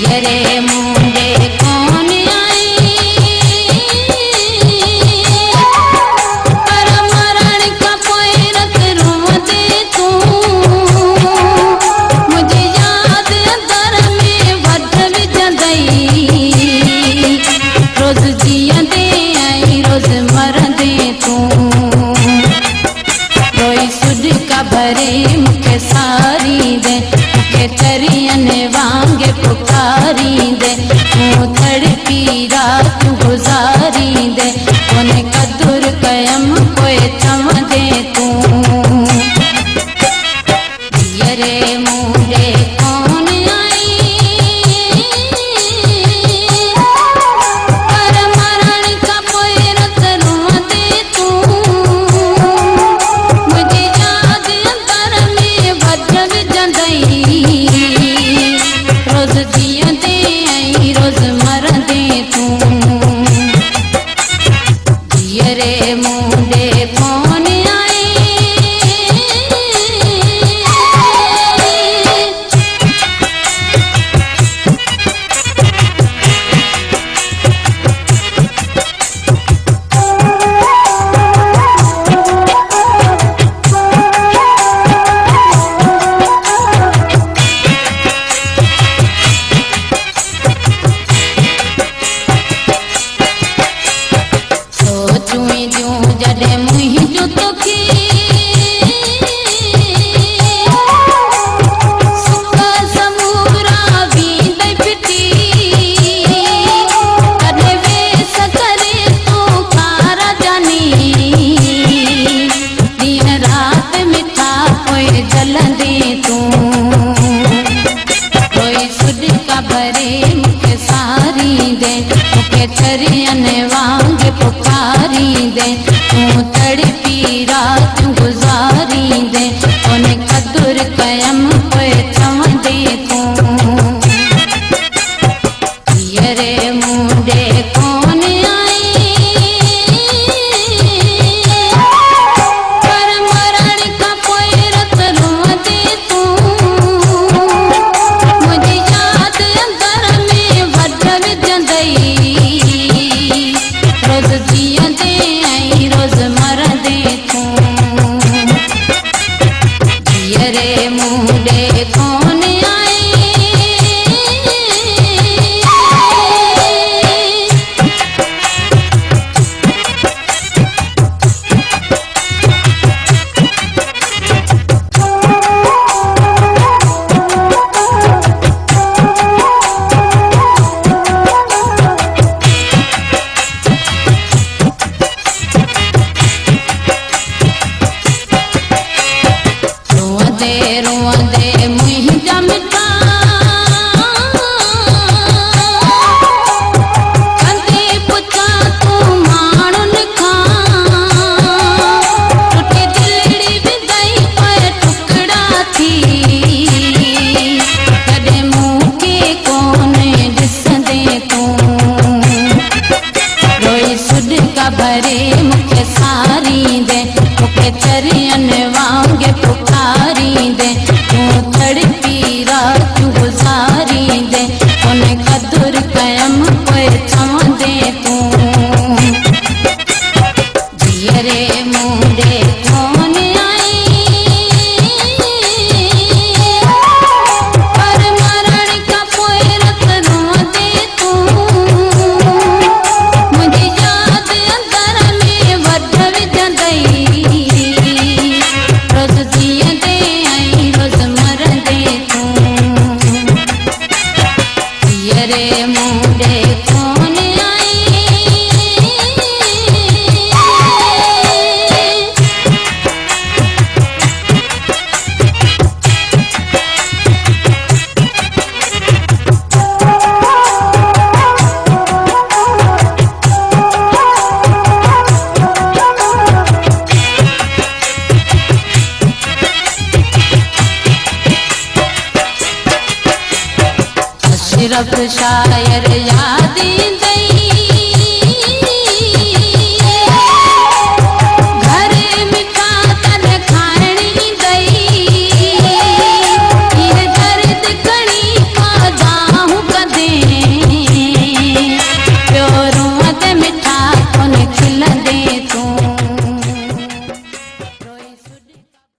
रे मुंडे कौन आई पर मरण का पैरत रोंदे तू मुझे याद अंदर में वध विजंदई रोज जियंदे आई रोज मरंदे तू रोई सुध का भरे मुखे सारी दे मुखे चरियन वांगे पुकारी दे तू तड़पी रात गुजारी दे कोने कदुर कयम कोई चम दे तू रे मुंडे कौन आई पर मरण का पैरत रोंदे तू मुझे याद अंदर में वध विजंदई रोज जियंदे आई रोज मरंदे तू रे मुंडे कौन आई सोचूं जो जडे मुही जो तोखी सुका समूरा वींदई पिटी कदे वेस करे तू खारा जानी दिन रात मिठा कोई जलंदे तू कोई सुध का भरे मुखे सारी दे मुखे चरियन वांग पुकारी दे तू तड़पी रात गुजारी दे कोने कदुर कयम कोई चम दे तू रे मुंडे कौन आई पर मरण का पैरत रोंदे तू मुझे याद अंदर में वध विजंदई रोज जियंदे आई रोज मरंदे तू रे मुंडे कौन आई रोंदे मुंहिंजा मिठा कंदे पुछा तू माण्हुन खां टुटे दिलड़ी विंदई पर टुकड़ा थी कॾहिं मूंखे कोन ॾिसंदे तू रोई सुध का भरे मुखे सारी दे मुखे चरियन वांगे पुकारी दे तू तड़पी रात गुजारी दे कोने कदुर कयम कोई चम दे तू रे मुंडे कौन आई पर मरण का पैरत रोंदे तू मुझे याद अंदर में वध विजंदई रोज जियंदे आई रोज मरंदे तू रे मुंडे कौन आई अशरफ शायर याद दई